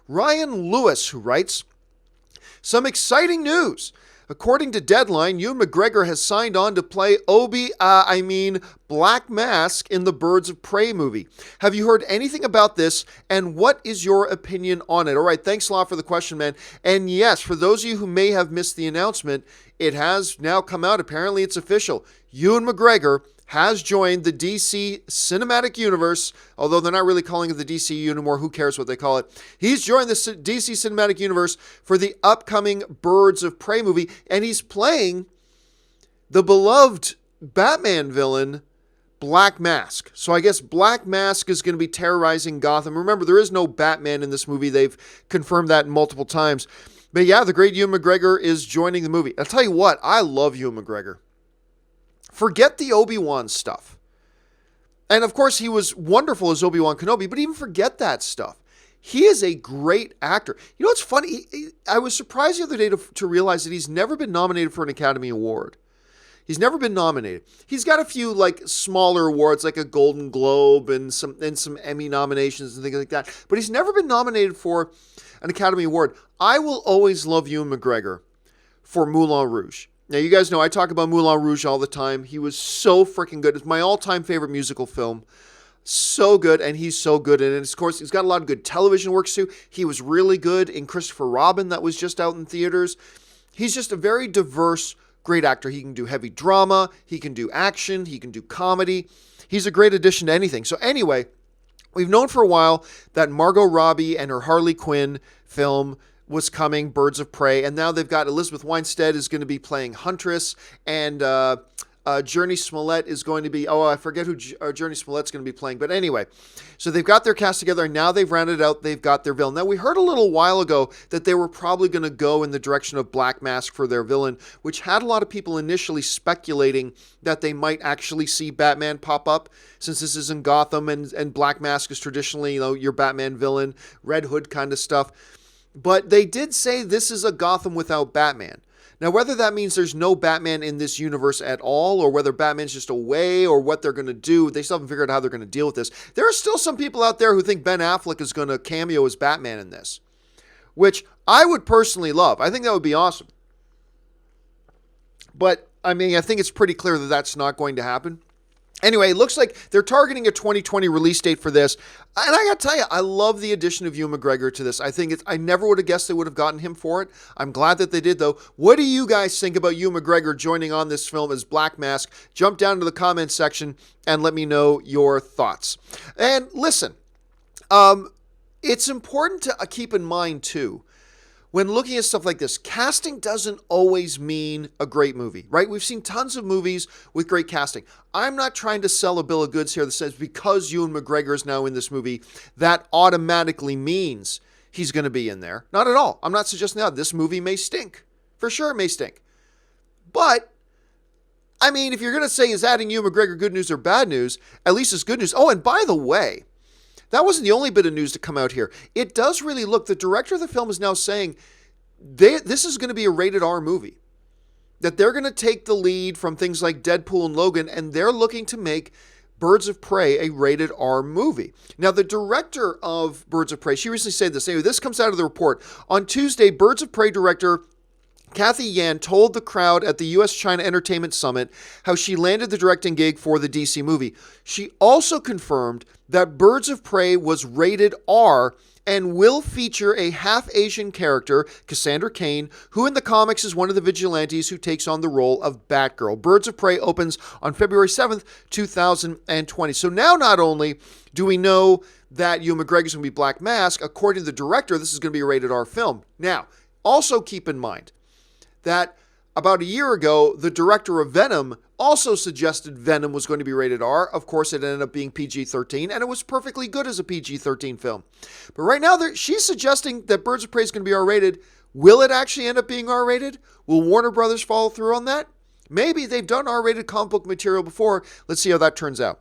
Ryan Lewis, who writes, some exciting news. According to Deadline, Ewan McGregor has signed on to play Black Mask in the Birds of Prey movie. Have you heard anything about this, and what is your opinion on it? All right, thanks a lot for the question, man. And yes, for those of you who may have missed the announcement, it has now come out. Apparently, it's official. Ewan McGregor has joined the DC Cinematic Universe, although they're not really calling it the DCU anymore. Who cares what they call it? He's joined the DC Cinematic Universe for the upcoming Birds of Prey movie, and he's playing the beloved Batman villain, Black Mask. So I guess Black Mask is going to be terrorizing Gotham. Remember, there is no Batman in this movie. They've confirmed that multiple times. But yeah, the great Ewan McGregor is joining the movie. I'll tell you what, I love Ewan McGregor. Forget the Obi-Wan stuff. And of course, he was wonderful as Obi-Wan Kenobi, but even forget that stuff. He is a great actor. You know what's funny? I was surprised the other day to realize that he's never been nominated for an Academy Award. He's never been nominated. He's got a few like smaller awards, like a Golden Globe and some Emmy nominations and things like that. But he's never been nominated for an Academy Award. I will always love Ewan McGregor for Moulin Rouge. Now, you guys know I talk about Moulin Rouge all the time. He was so freaking good. It's my all-time favorite musical film. So good, and he's so good in it. And of course, he's got a lot of good television works, too. He was really good in Christopher Robin that was just out in theaters. He's just a very diverse, great actor. He can do heavy drama. He can do action. He can do comedy. He's a great addition to anything. So anyway, we've known for a while that Margot Robbie and her Harley Quinn film was coming, Birds of Prey, and now they've got Elizabeth Winstead is going to be playing Huntress, and Journey Smollett is going to be, I forget who Journey Smollett's going to be playing, but anyway, so they've got their cast together, and now they've rounded out, they've got their villain. Now, we heard a little while ago that they were probably going to go in the direction of Black Mask for their villain, which had a lot of people initially speculating that they might actually see Batman pop up, since this is in Gotham, and Black Mask is traditionally, your Batman villain, Red Hood kind of stuff. But they did say this is a Gotham without Batman. Now, whether that means there's no Batman in this universe at all, or whether Batman's just away, or what they're going to do, they still haven't figured out how they're going to deal with this. There are still some people out there who think Ben Affleck is going to cameo as Batman in this, which I would personally love. I think that would be awesome. But, I think it's pretty clear that that's not going to happen. Anyway, it looks like they're targeting a 2020 release date for this. And I got to tell you, I love the addition of Ewan McGregor to this. I never would have guessed they would have gotten him for it. I'm glad that they did, though. What do you guys think about Ewan McGregor joining on this film as Black Mask? Jump down to the comments section and let me know your thoughts. And listen, it's important to keep in mind, too, when looking at stuff like this, casting doesn't always mean a great movie, right? We've seen tons of movies with great casting. I'm not trying to sell a bill of goods here that says because Ewan McGregor is now in this movie, that automatically means he's going to be in there. Not at all. I'm not suggesting that. This movie may stink. For sure it may stink. But, if you're going to say is adding Ewan McGregor good news or bad news, at least it's good news. Oh, and by the way, that wasn't the only bit of news to come out here. It does really look, the director of the film is now saying this is going to be a rated R movie. That they're going to take the lead from things like Deadpool and Logan, and they're looking to make Birds of Prey a rated R movie. Now, the director of Birds of Prey, she recently said this. Anyway, this comes out of the report. On Tuesday, Birds of Prey director Kathy Yan told the crowd at the U.S.-China Entertainment Summit how she landed the directing gig for the DC movie. She also confirmed that Birds of Prey was rated R and will feature a half-Asian character, Cassandra Cain, who in the comics is one of the vigilantes who takes on the role of Batgirl. Birds of Prey opens on February 7th, 2020. So now not only do we know that Ewan McGregor is going to be Black Mask, according to the director, this is going to be a rated R film. Now, also keep in mind that about a year ago, the director of Venom also suggested Venom was going to be rated R. Of course, it ended up being PG-13, and it was perfectly good as a PG-13 film. But right now, she's suggesting that Birds of Prey is going to be R-rated. Will it actually end up being R-rated? Will Warner Brothers follow through on that? Maybe. They've done R-rated comic book material before. Let's see how that turns out.